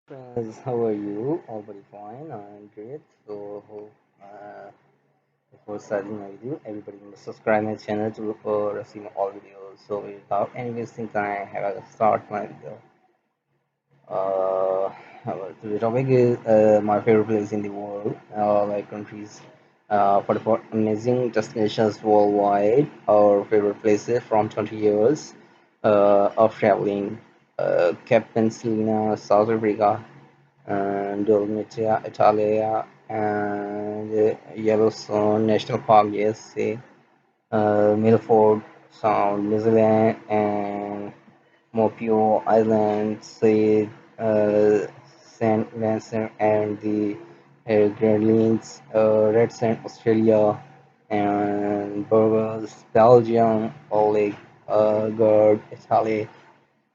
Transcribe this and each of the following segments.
Friends, how are you? All very fine. I'm great. Uh, before starting my video, everybody must subscribe my channel to receive all videos. So, without any wasting time, I will start my video. Uh, the topic is my favorite place in the world, like countries. 44 amazing destinations worldwide, our favorite places from 20 years of traveling. Cape Penicillina, South Africa, and Dolomita, Italia, and Yellowstone National Park, USA, Milford Sound, New Zealand, and Mopio Island, Saint, Saint Vincent, and the Grenadines, Red Sand, Australia, and Burgos, Belgium, Oleg, Gerd, Italy.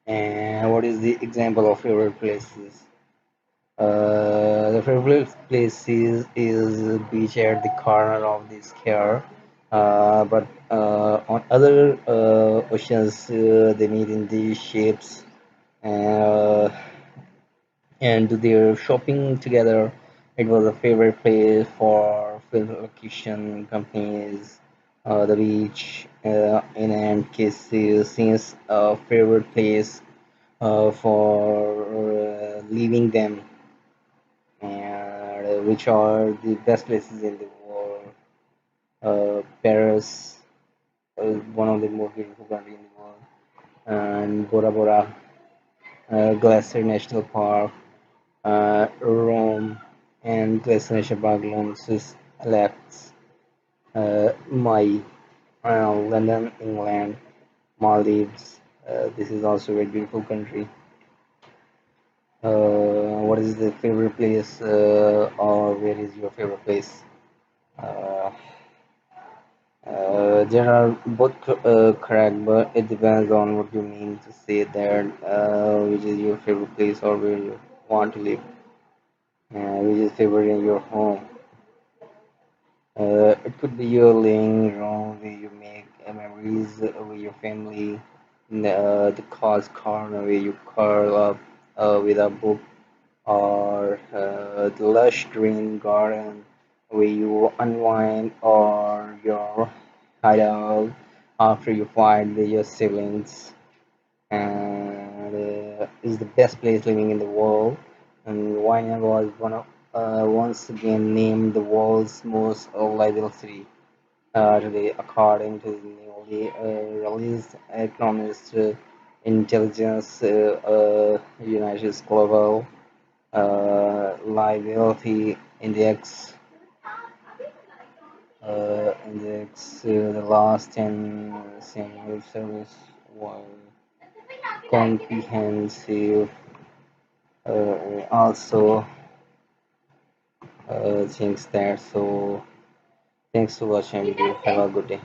And what is the example of favorite places? The favorite place is beach at the corner of the square, but on other oceans they meet in the ships uh, and do their shopping together. It was a favorite place for film location companies. The beach in and cases seems a favorite place for leaving them and which are the best places in the world. Paris is one of the most beautiful countries in the world, and Bora Bora, Glacier National Park, Rome, and Glacier National Park, London, Alex, Mai, London, England, Maldives. This is also a very beautiful country. What is the favorite place, or where is your favorite place? Uh, there are both correct, but it depends on what you mean to say there, which is your favorite place or where you want to live, which is favorite in your home. It could be your living room where you make memories with your family, the cause corner where you curl up with a book, or the lush green garden where you unwind, or your hideout after you fight with your siblings, and is the best place living in the world. And Wayne was once again named the world's most livable city today, according to the newly released Economist Intelligence United Global Liability Index. The last 10 senior service was comprehensive. Also, things there. So, thanks for watching video. Have a good day.